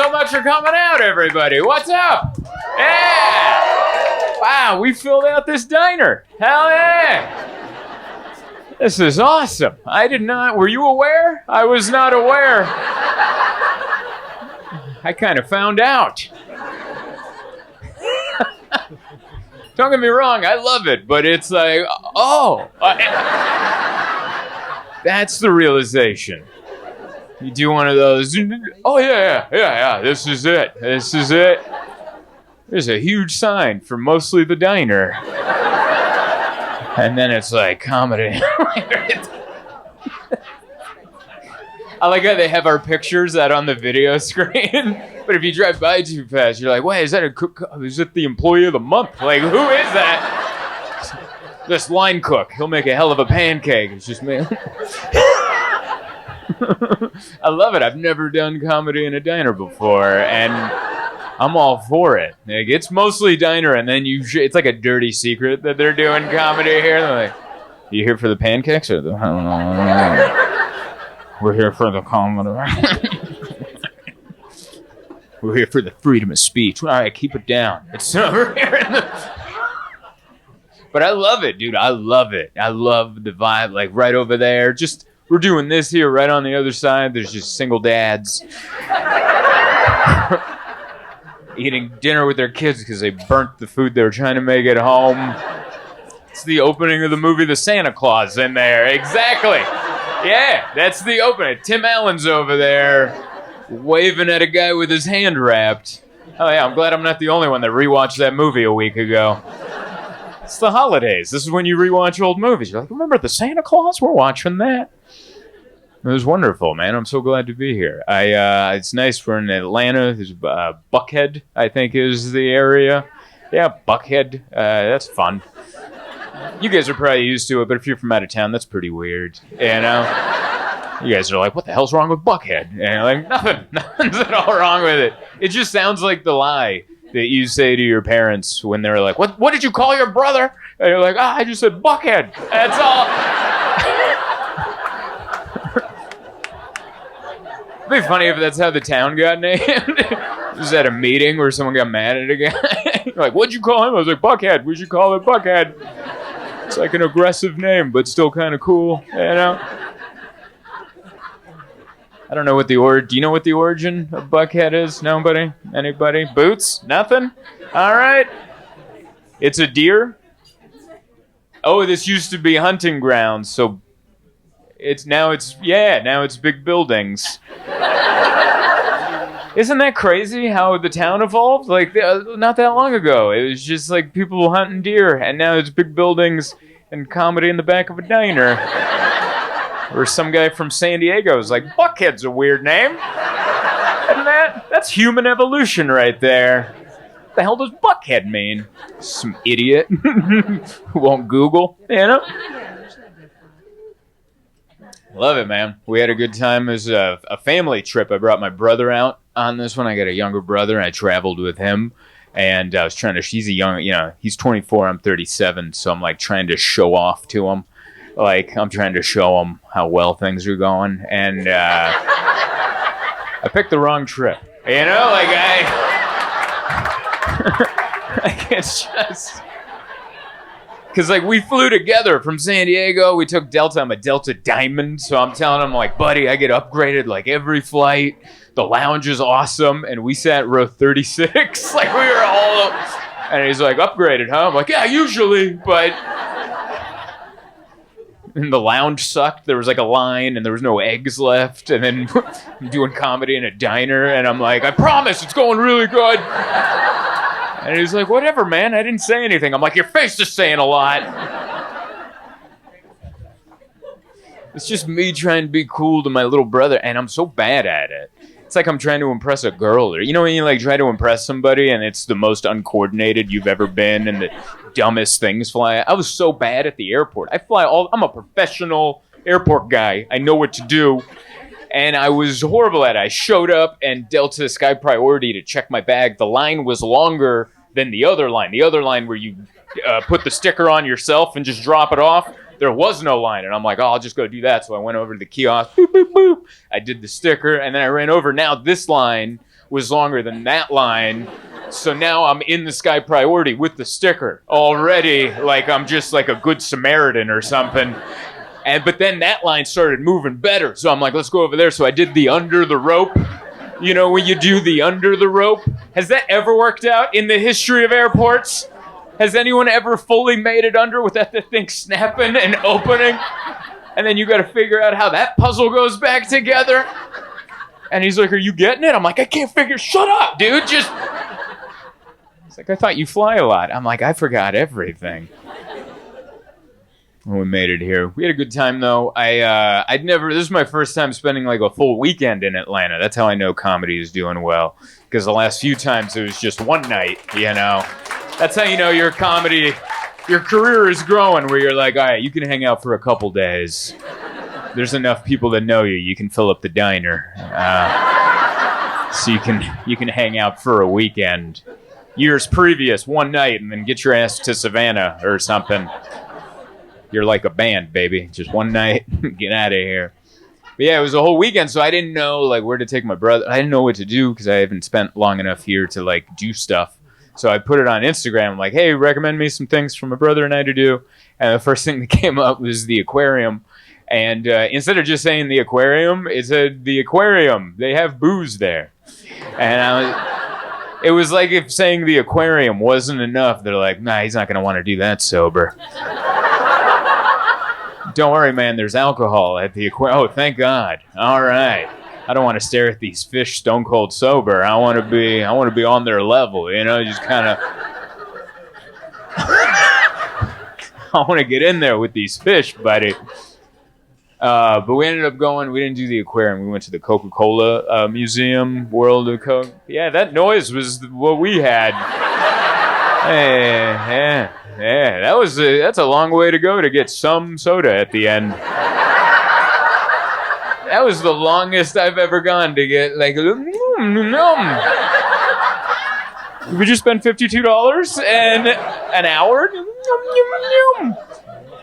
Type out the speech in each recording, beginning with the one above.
so much for coming out, everybody. What's up? Yeah! Wow, we filled out this diner. Hell yeah! This is awesome. I did not... Were you aware? I was not aware. I kind of found out. Don't get me wrong, I love it, but it's like, that's the realization. You do one of those, oh yeah, this is it. There's a huge sign for mostly the diner. And then it's like, comedy. I like how they have our pictures out on the video screen, but if you drive by too fast, you're like, wait, is it the employee of the month? Like, who is that? This line cook. He'll make a hell of a pancake. It's just me. I love it. I've never done comedy in a diner before, and I'm all for it. Like, it's mostly diner, and then it's like a dirty secret that they're doing comedy here. They're like, you here for the pancakes or the... We're here for the comedy. We're here for the freedom of speech. All right, keep it down. It's over here. But I love it, dude. I love it. I love the vibe. Like right over there. Just we're doing this here. Right on the other side, there's just single dads eating dinner with their kids because they burnt the food they were trying to make at home. It's the opening of the movie The Santa Claus in there. Exactly. Yeah, that's the opening. Tim Allen's over there waving at a guy with his hand wrapped. Oh yeah, I'm glad I'm not the only one that rewatched that movie a week ago. It's the holidays. This is when you rewatch old movies. You're like, remember the Santa Claus? We're watching that. It was wonderful, man. I'm so glad to be here. It's nice. We're in Atlanta. There's Buckhead, I think, is the area. Yeah, Buckhead. That's fun. You guys are probably used to it, but if you're from out of town, that's pretty weird. You know? You guys are like, what the hell's wrong with Buckhead? And you're like, nothing's at all wrong with it. It just sounds like the lie that you say to your parents when they're like, what did you call your brother? And you're like, I just said Buckhead. That's all. It'd be funny if that's how the town got named. Just at a meeting where someone got mad at a guy. Like, what'd you call him? I was like, Buckhead. We should call it Buckhead. It's like an aggressive name, but still kind of cool, you know? I don't know what do you know what the origin of Buckhead is? Nobody? Anybody? Boots? Nothing? All right. It's a deer? Oh, this used to be hunting grounds, so now it's big buildings. Isn't that crazy how the town evolved? Like, not that long ago, it was just like people hunting deer, and now it's big buildings and comedy in the back of a diner. Or some guy from San Diego is like, Buckhead's a weird name. Isn't that's human evolution right there. What the hell does Buckhead mean? Some idiot who won't Google, you know? Love it, man. We had a good time. It was a family trip. I brought my brother out on this one. I got a younger brother, and I traveled with him. And I was trying to, he's 24, I'm 37, so I'm like trying to show off to him. Like, I'm trying to show him how well things are going. And I picked the wrong trip. You know, like it's just... Because, like, we flew together from San Diego. We took Delta. I'm a Delta Diamond. So I'm telling him, like, buddy, I get upgraded, like, every flight. The lounge is awesome. And we sat row 36. Like, we were all... And he's like, upgraded, huh? I'm like, yeah, usually. But... And the lounge sucked. There was, like, a line, and there was no eggs left. And then I'm doing comedy in a diner. And I'm like, I promise, it's going really good. And he's like, whatever, man. I didn't say anything. I'm like, your face is saying a lot. It's just me trying to be cool to my little brother, and I'm so bad at it. It's like I'm trying to impress a girl. Or, you know when you like try to impress somebody, and it's the most uncoordinated you've ever been, and the dumbest things fly. I was so bad at the airport. I'm a professional airport guy. I know what to do. And I was horrible at it. I showed up, and Delta Sky Priority to check my bag. The line was longer than the other line. The other line where you put the sticker on yourself and just drop it off. There was no line. And I'm like, I'll just go do that. So I went over to the kiosk. Boop, boop, boop. I did the sticker, and then I ran over. Now this line was longer than that line. So now I'm in the sky priority with the sticker already, like I'm just like a good Samaritan or something. But then that line started moving better. So I'm like, let's go over there. So I did the under the rope. You know, when you do the under the rope? Has that ever worked out in the history of airports? Has anyone ever fully made it under without the thing snapping and opening? And then you got to figure out how that puzzle goes back together. And he's like, are you getting it? I'm like, I can't figure. Shut up, dude. Just. He's like, I thought you fly a lot. I'm like, I forgot everything. When we made it here. We had a good time, though. This is my first time spending like a full weekend in Atlanta. That's how I know comedy is doing well. Because the last few times it was just one night, you know. That's how you know your career is growing, where you're like, all right, you can hang out for a couple days. There's enough people that know you. You can fill up the diner. So you can hang out for a weekend. Years previous, one night, and then get your ass to Savannah or something. You're like a band, baby. Just one night, get out of here. But yeah, it was a whole weekend, so I didn't know like where to take my brother. I didn't know what to do because I haven't spent long enough here to like do stuff. So I put it on Instagram, like, hey, recommend me some things for my brother and I to do. And the first thing that came up was the aquarium. And instead of just saying the aquarium, it said the aquarium. They have booze there. And it was like if saying the aquarium wasn't enough. They're like, nah, he's not going to want to do that sober. Don't worry, man, there's alcohol at the aquarium. Oh, thank God. All right. I don't want to stare at these fish stone cold sober. I want to be on their level, you know, just kind of. I want to get in there with these fish, buddy. But we ended up going. We didn't do the aquarium. We went to the CocaCola Museum, World of Coke. Yeah, that noise was what we had. Yeah. That's a long way to go to get some soda at the end. That was the longest I've ever gone to get like. We just spent $52 and an hour.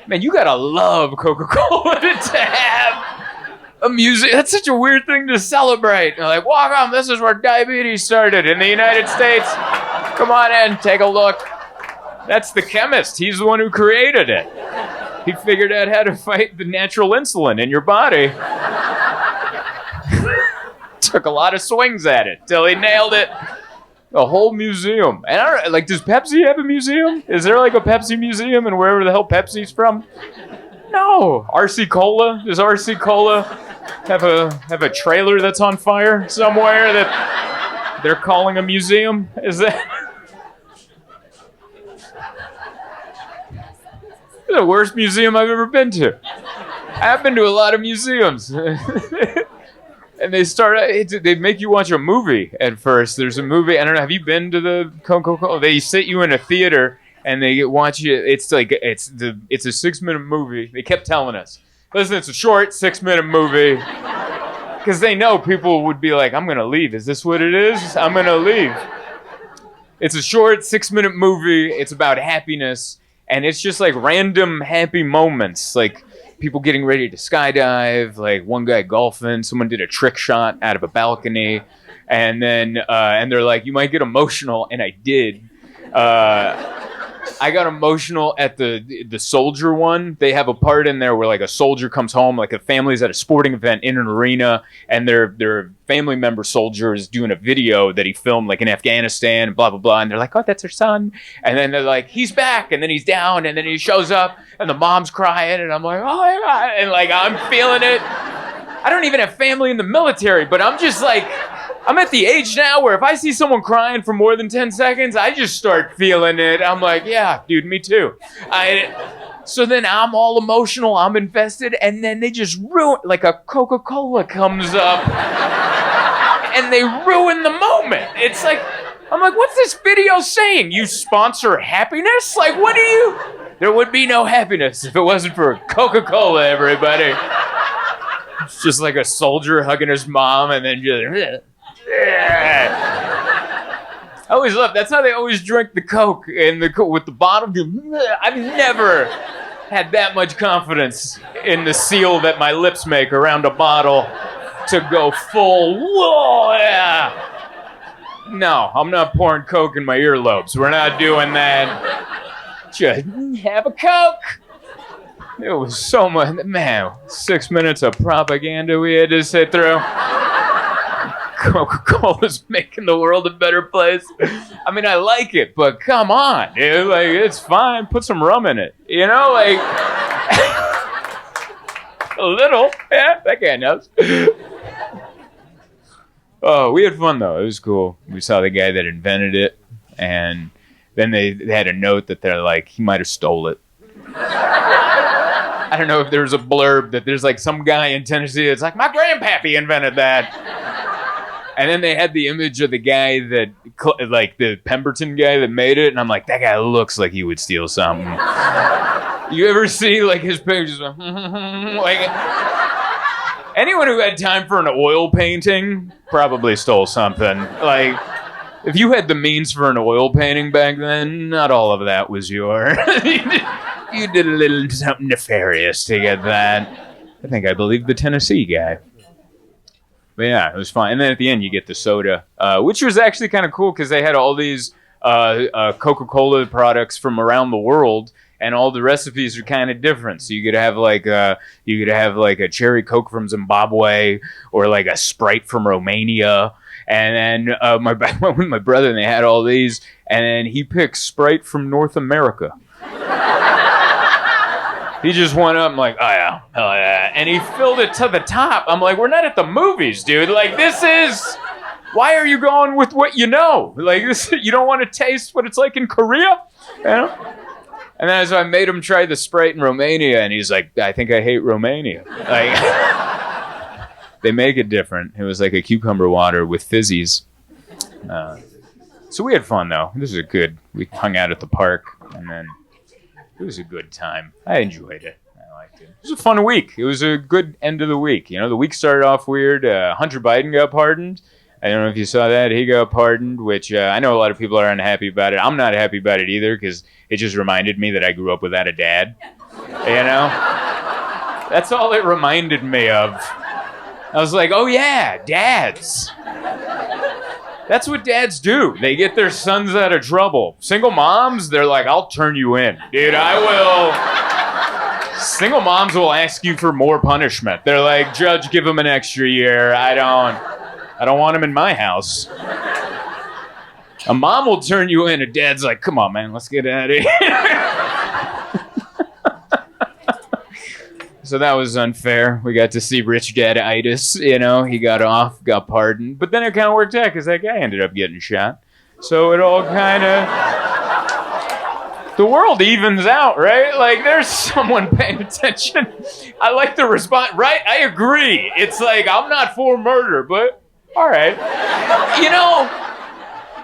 Man, you gotta love Coca-Cola to have a museum. That's such a weird thing to celebrate. You're like, welcome, this is where diabetes started in the United States. Come on in, take a look. That's the chemist. He's the one who created it. He figured out how to fight the natural insulin in your body. Took a lot of swings at it till he nailed it. A whole museum. And I don't, like, does Pepsi have a museum? Is there like a Pepsi museum and wherever the hell Pepsi's from? No. RC Cola? Does RC Cola have a trailer that's on fire somewhere that they're calling a museum? Is that the worst museum I've ever been to? I've been to a lot of museums. And they make you watch a movie at first. There's a movie, I don't know, have you been to the CocaCola? They sit you in a theater and they watch you. It's like, it's a 6-minute movie. They kept telling us, listen, it's a short 6-minute movie. Because they know people would be like, I'm going to leave. Is this what it is? I'm going to leave. It's a short 6-minute movie. It's about happiness. And it's just like random happy moments. Like, people getting ready to skydive, like one guy golfing, someone did a trick shot out of a balcony, and then and they're like, you might get emotional, and I did. I got emotional at the soldier one. They have a part in there where like a soldier comes home, like a family's at a sporting event in an arena, and their family member soldier is doing a video that he filmed like in Afghanistan, and blah blah blah, and they're like, oh, that's her son, and then they're like, he's back, and then he's down, and then he shows up, and the mom's crying, and I'm like, oh my God, and like I'm feeling it. I don't even have family in the military, but I'm just like, I'm at the age now where if I see someone crying for more than 10 seconds, I just start feeling it. I'm like, yeah, dude, me too. So then I'm all emotional, I'm invested, and then they just ruin, like a Coca-Cola comes up, and they ruin the moment. It's like, I'm like, what's this video saying? You sponsor happiness? Like, what do you... There would be no happiness if it wasn't for Coca-Cola, everybody. It's just like a soldier hugging his mom, and then just... I always love, that's how they always drink the Coke with the bottom. I've never had that much confidence in the seal that my lips make around a bottle to go full. Whoa, yeah. No, I'm not pouring Coke in my earlobes. We're not doing that. Just have a Coke. It was so much, man, 6 minutes of propaganda we had to sit through. Coca-Cola's making the world a better place. I mean, I like it, but come on, dude. Like, it's fine. Put some rum in it. You know, like, a little. Yeah, that guy knows. Oh, we had fun, though. It was cool. We saw the guy that invented it, and then they had a note that they're like, he might have stole it. I don't know if there's a blurb that there's like some guy in Tennessee that's like, my grandpappy invented that. And then they had the image of the guy that, like the Pemberton guy that made it, and I'm like, that guy looks like he would steal something. You ever see like his pictures? Like, anyone who had time for an oil painting probably stole something. Like, if you had the means for an oil painting back then, not all of that was yours. You did a little something nefarious to get that. I believe the Tennessee guy. But yeah, it was fun. And then at the end, you get the soda, which was actually kind of cool because they had all these Coca-Cola products from around the world, and all the recipes are kind of different. So you could have like a cherry Coke from Zimbabwe, or like a Sprite from Romania. And then I went with my brother, and they had all these, and then he picked Sprite from North America. He just went up and like, oh yeah, hell yeah. And he filled it to the top. I'm like, we're not at the movies, dude. Like, why are you going with what you know? Like, you don't want to taste what it's like in Korea? You know? And then so I made him try the Sprite in Romania, and he's like, I think I hate Romania. Like, they make it different. It was like a cucumber water with fizzies. So we had fun, though. We hung out at the park, and then it was a good time. I enjoyed it. I liked it. It was a fun week. It was a good end of the week. You know, the week started off weird. Hunter Biden got pardoned. I don't know if you saw that. He got pardoned, which I know a lot of people are unhappy about it. I'm not happy about it either because it just reminded me that I grew up without a dad. You know? That's all it reminded me of. I was like, oh yeah, dads. That's what dads do. They get their sons out of trouble. Single moms, they're like, I'll turn you in. Dude, I will. Single moms will ask you for more punishment. They're like, Judge, give him an extra year. I don't want him in my house. A mom will turn you in. A dad's like, come on, man, let's get out of here. So that was unfair. We got to see Rich Dad-itis, you know. He got off, got pardoned. But then it kind of worked out because that guy ended up getting shot. So it all kind of... The world evens out, right? Like, there's someone paying attention. I like the response. Right? I agree. It's like, I'm not for murder, but all right. You know,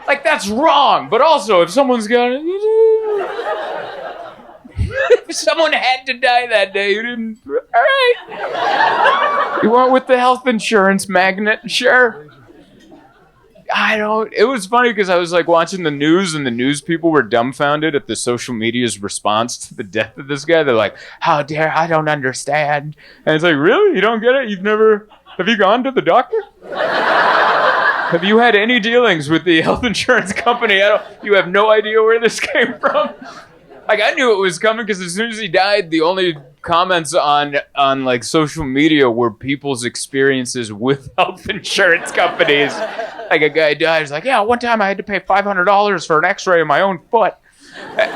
like, that's wrong. But also, if someone's got it... If someone had to die that day, you didn't... All right. You went with the health insurance magnet? Sure. It was funny because I was like watching the news, and the news people were dumbfounded at the social media's response to the death of this guy. They're like, how dare, I don't understand. And it's like, really? You don't get it? Have you gone to the doctor? Have you had any dealings with the health insurance company? You have no idea where this came from? Like, I knew it was coming because as soon as he died, the only comments on like social media were people's experiences with health insurance companies. Like, a guy died, he's like, yeah, one time I had to pay $500 for an x-ray of my own foot. Like,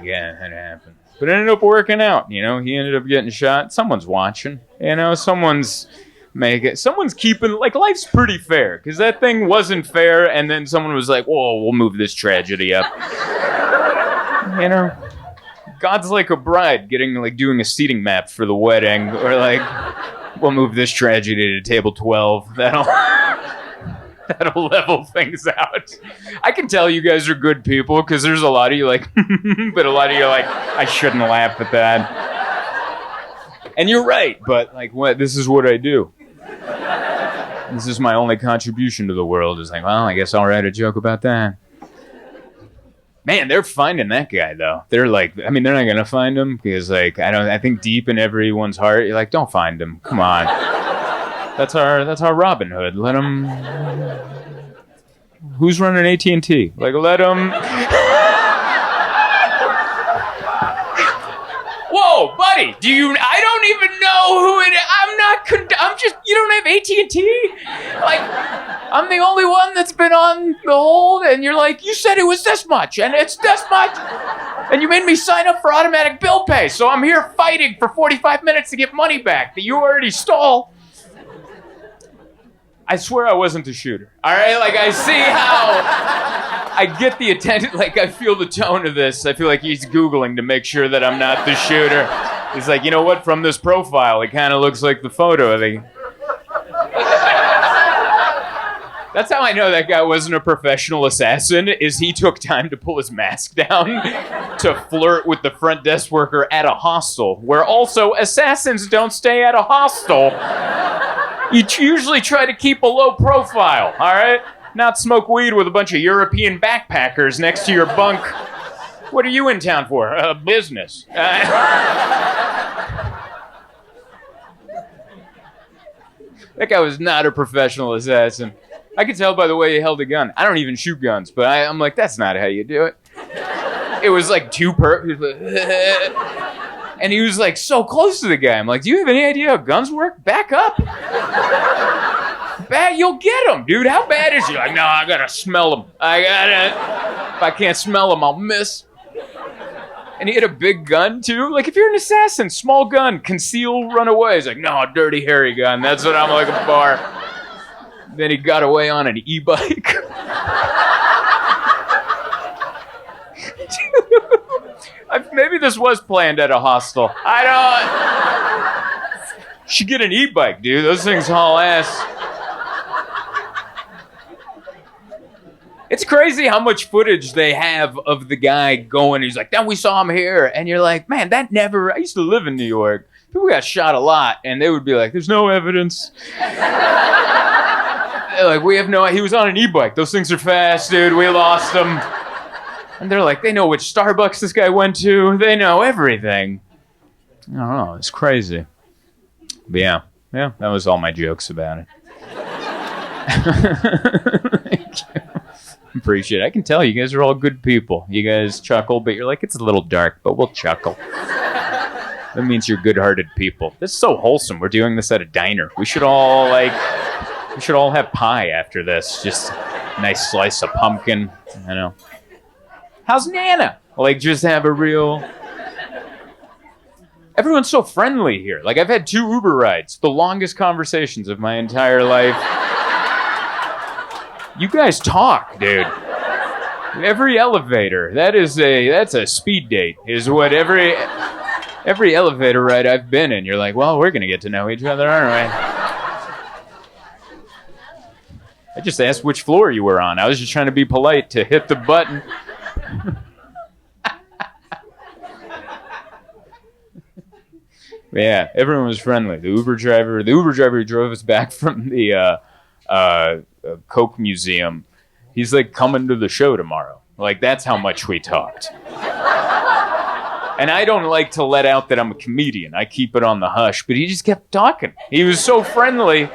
yeah, that happened. But it ended up working out, you know. He ended up getting shot. Someone's watching, you know. Someone's keeping, like, life's pretty fair. Because that thing wasn't fair, and then someone was like, whoa, we'll move this tragedy up. You know, God's like a bride doing a seating map for the wedding, or like, we'll move this tragedy to table 12. That'll level things out. I can tell you guys are good people because there's a lot of you like, but a lot of you are like, I shouldn't laugh at that. And you're right, but like, what? This is what I do. This is my only contribution to the world. Is like, well, I guess I'll write a joke about that. Man, they're finding that guy, though. They're like, I mean, they're not going to find him because, like, I think deep in everyone's heart, you're like, don't find him. Come on. That's our Robin Hood. Let him Who's running AT&T? Like, let them... Whoa, buddy, I don't even know who it is. I'm just, you don't have AT&T? Like, I'm the only one that's been on the hold, and you're like, you said it was this much, and it's this much, and you made me sign up for automatic bill pay, so I'm here fighting for 45 minutes to get money back that you already stole. I swear I wasn't the shooter, all right? Like, I see how I get the attention, like, I feel the tone of this. I feel like he's Googling to make sure that I'm not the shooter. He's like, you know what, from this profile, it kind of looks like the photo of the... That's how I know that guy wasn't a professional assassin, is he took time to pull his mask down to flirt with the front desk worker at a hostel, where also assassins don't stay at a hostel. You usually try to keep a low profile, all right? Not smoke weed with a bunch of European backpackers next to your bunk. What are you in town for? Business. That guy was not a professional assassin. I could tell by the way he held a gun. I don't even shoot guns, but I'm like, that's not how you do it. It was like and he was like so close to the guy. I'm like, do you have any idea how guns work? Back up. You'll get him, dude. How bad is he? Like, no, I gotta smell him. If I can't smell him, I'll miss. And he had a big gun, too. Like, if you're an assassin, small gun, conceal, run away. He's like, no, dirty, hairy gun. That's what I'm looking for. Then he got away on an e-bike. Maybe this was planned at a hostel. I don't... Should get an e-bike, dude. Those things haul ass. It's crazy how much footage they have of the guy going. He's like, then we saw him here. And you're like, man, that never... I used to live in New York. People got shot a lot. And they would be like, there's no evidence. Like, we have no... He was on an e-bike. Those things are fast, dude. We lost him. And they're like, they know which Starbucks this guy went to. They know everything. I don't know. It's crazy. But yeah, that was all my jokes about it. Thank you. Appreciate it. I can tell you guys are all good people. You guys chuckle, but you're like, it's a little dark, but we'll chuckle. That means you're good-hearted people. This is so wholesome. We're doing this at a diner. We should all have pie after this. Just a nice slice of pumpkin. I know. How's Nana? Like, just have a real... Everyone's so friendly here. Like, I've had 2 Uber rides. The longest conversations of my entire life. You guys talk, dude. Every elevator. That's a speed date, is what every elevator ride I've been in. You're like, well, we're going to get to know each other, aren't we? I just asked which floor you were on. I was just trying to be polite to hit the button. Yeah, everyone was friendly. The Uber driver who drove us back from the Coke Museum, he's like coming to the show tomorrow. Like, that's how much we talked. And I don't like to let out that I'm a comedian. I keep it on the hush, but he just kept talking. He was so friendly.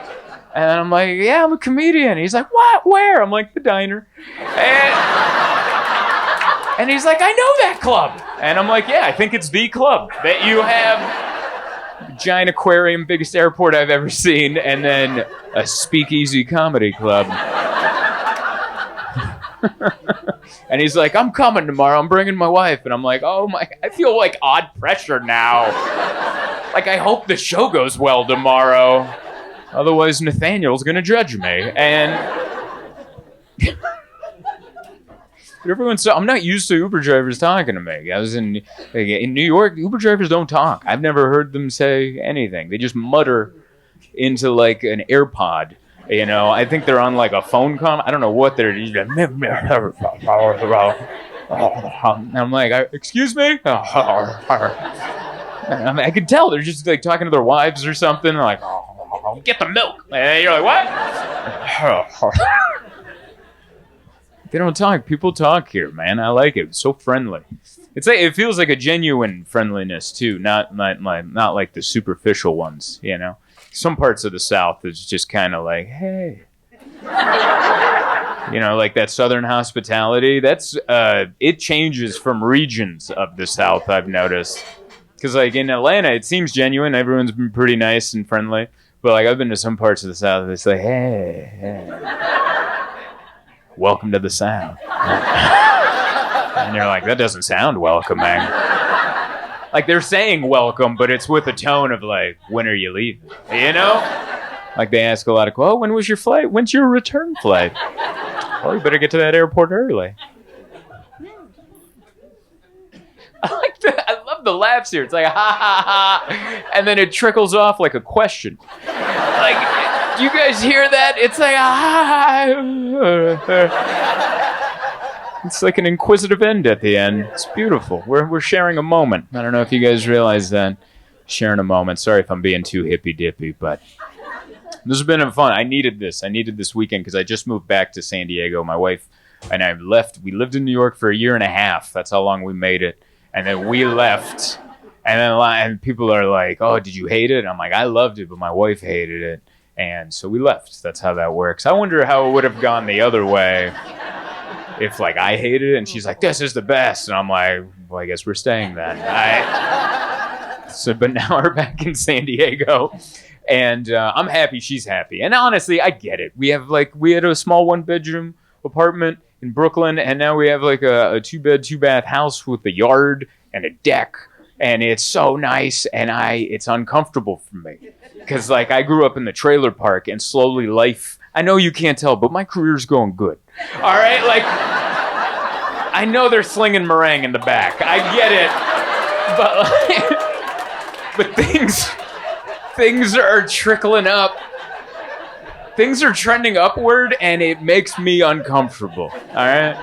And I'm like, yeah, I'm a comedian. He's like, what? Where? I'm like, the diner. And he's like, I know that club. And I'm like, yeah, I think it's the club that you have. Giant aquarium, biggest airport I've ever seen, and then a speakeasy comedy club. And he's like, I'm coming tomorrow. I'm bringing my wife. And I'm like, oh my, I feel like odd pressure now. Like, I hope the show goes well tomorrow. Otherwise, Nathaniel's going to judge me. And everyone's so, I'm not used to Uber drivers talking to me. I was in New York. Uber drivers don't talk. I've never heard them say anything. They just mutter into like an AirPod. You know, I think they're on like a phone I don't know what they're. And I'm like, excuse me. I could tell they're just like talking to their wives or something. They're like, get the milk. And you're like, what? They don't talk. People talk here, man. I like it. It's so friendly. It's like, it feels like a genuine friendliness too, not like the superficial ones. You know, some parts of the South is just kind of like, hey, You know, like that Southern hospitality. That's it changes from regions of the South, I've noticed. Because like in Atlanta, it seems genuine. Everyone's been pretty nice and friendly. But like I've been to some parts of the South, it's like, hey, welcome to the South. And you're like, that doesn't sound welcoming. Like they're saying welcome, but it's with a tone of like, when are you leaving? You know? Like they ask a lot of, oh, when was your flight? When's your return flight? Well, you better get to that airport early. I love the laughs here. It's like, ha, ha, ha. And then it trickles off like a question. Like, do you guys hear that? It's like, ha, ha. It's like an inquisitive end at the end. It's beautiful. We're sharing a moment. I don't know if you guys realize that. Sharing a moment. Sorry if I'm being too hippy-dippy, but this has been fun. I needed this. I needed this weekend because I just moved back to San Diego. My wife and I left. We lived in New York for 1.5 years. That's how long we made it. And then we left, and people are like, oh, did you hate it? And I'm like, I loved it, but my wife hated it. And so we left. That's how that works. I wonder how it would have gone the other way if, like, I hated it, and she's like, this is the best. And I'm like, well, I guess we're staying then. But now we're back in San Diego, and I'm happy she's happy. And honestly, I get it. We had a small 1-bedroom apartment in Brooklyn, and now we have like a 2-bed, 2-bath house with a yard and a deck, and it's so nice, and it's uncomfortable for me because like I grew up in the trailer park, and slowly life, I know you can't tell, but my career's going good. All right, like I know they're slinging meringue in the back, I get it, but things are trickling up. Things are trending upward, and it makes me uncomfortable, all right?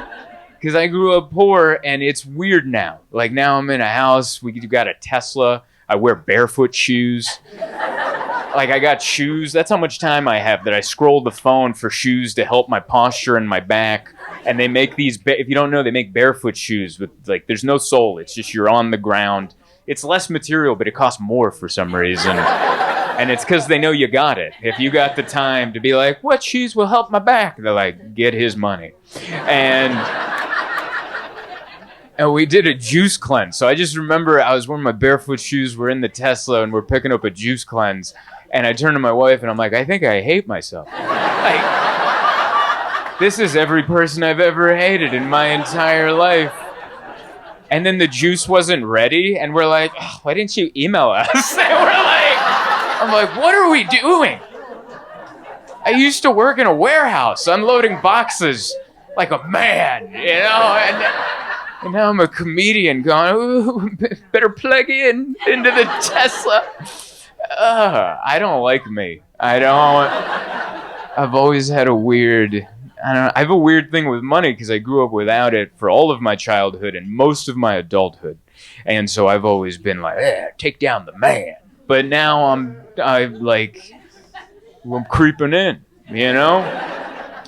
Because I grew up poor, and it's weird now. Like, now I'm in a house. We got a Tesla. I wear barefoot shoes. Like, I got shoes. That's how much time I have that I scroll the phone for shoes to help my posture and my back. And they make these, if you don't know, they make barefoot shoes with, like, there's no sole. It's just you're on the ground. It's less material, but it costs more for some reason. And it's because they know you got it. If you got the time to be like, what shoes will help my back? They're like, get his money. And we did a juice cleanse. So I just remember I was wearing my barefoot shoes. We're in the Tesla, and we're picking up a juice cleanse. And I turned to my wife, and I'm like, I think I hate myself. Like, this is every person I've ever hated in my entire life. And then the juice wasn't ready, and we're like, oh, why didn't you email us? And I'm like, what are we doing? I used to work in a warehouse unloading boxes like a man, you know? And now I'm a comedian going, ooh, better plug into the Tesla. I don't like me. I've always had I have a weird thing with money because I grew up without it for all of my childhood and most of my adulthood. And so I've always been like, take down the man. But now I'm creeping in, you know?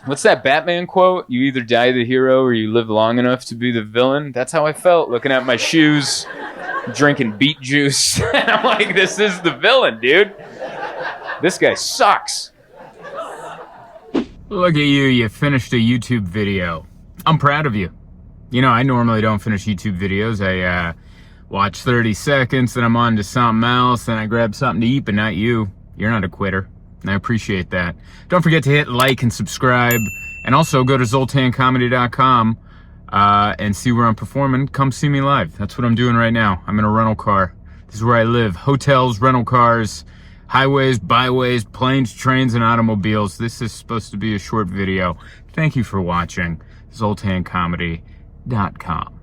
What's that Batman quote? You either die the hero or you live long enough to be the villain. That's how I felt looking at my shoes, drinking beet juice. And I'm like, this is the villain, dude. This guy sucks. Look at you, you finished a YouTube video. I'm proud of you. You know, I normally don't finish YouTube videos. I watch 30 seconds, then I'm on to something else, then I grab something to eat, but not you. You're not a quitter, and I appreciate that. Don't forget to hit like and subscribe, and also go to zoltancomedy.com and see where I'm performing. Come see me live. That's what I'm doing right now. I'm in a rental car. This is where I live. Hotels, rental cars, highways, byways, planes, trains, and automobiles. This is supposed to be a short video. Thank you for watching. zoltancomedy.com.